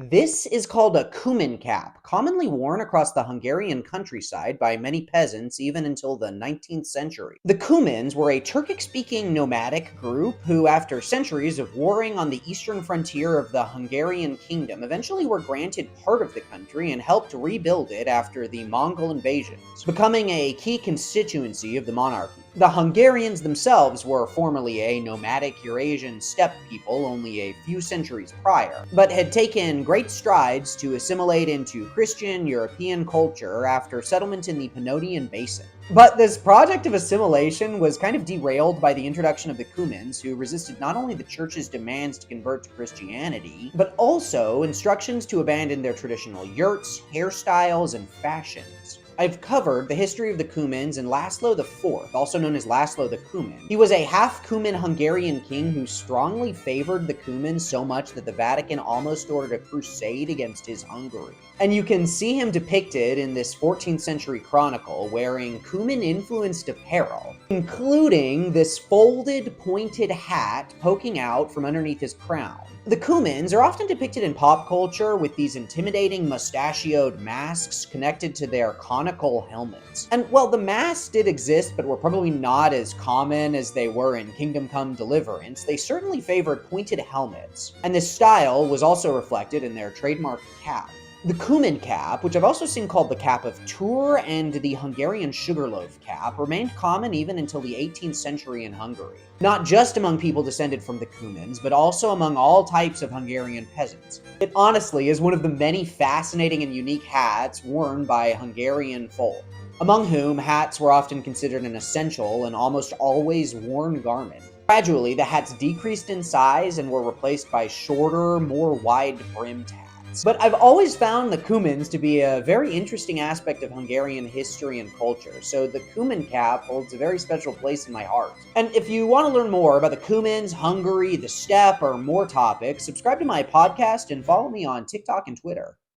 This is called a Cuman Cap, commonly worn across the Hungarian countryside by many peasants even until the 19th century. The Cumans were a Turkic-speaking nomadic group who, after centuries of warring on the eastern frontier of the Hungarian kingdom, eventually were granted part of the country and helped rebuild it after the Mongol invasions, becoming a key constituency of the monarchy. The Hungarians themselves were formerly a nomadic Eurasian steppe people only a few centuries prior, but had taken great strides to assimilate into Christian European culture after settlement in the Pannonian Basin. But this project of assimilation was kind of derailed by the introduction of the Cumans, who resisted not only the church's demands to convert to Christianity, but also instructions to abandon their traditional yurts, hairstyles, and fashions. I've covered the history of the Cumans and Laszlo IV, also known as Laszlo the Cuman. He was a half-Cuman Hungarian king who strongly favored the Cumans so much that the Vatican almost ordered a crusade against his Hungary. And you can see him depicted in this 14th century chronicle wearing Cuman-influenced apparel, including this folded, pointed hat poking out from underneath his crown. The Cumans are often depicted in pop culture with these intimidating mustachioed masks connected to their conical helmets. And while the masks did exist but were probably not as common as they were in Kingdom Come Deliverance, they certainly favored pointed helmets. And this style was also reflected in their trademark cap. The Cuman cap, which I've also seen called the cap of Tours and the Hungarian sugarloaf cap, remained common even until the 18th century in Hungary. Not just among people descended from the Cumans, but also among all types of Hungarian peasants. It honestly is one of the many fascinating and unique hats worn by Hungarian folk, among whom hats were often considered an essential and almost always worn garment. Gradually, the hats decreased in size and were replaced by shorter, more wide-brimmed hats. But I've always found the Cumans to be a very interesting aspect of Hungarian history and culture, so the Cuman cap holds a very special place in my heart. And if you want to learn more about the Cumans, Hungary, the steppe, or more topics, subscribe to my podcast and follow me on TikTok and Twitter.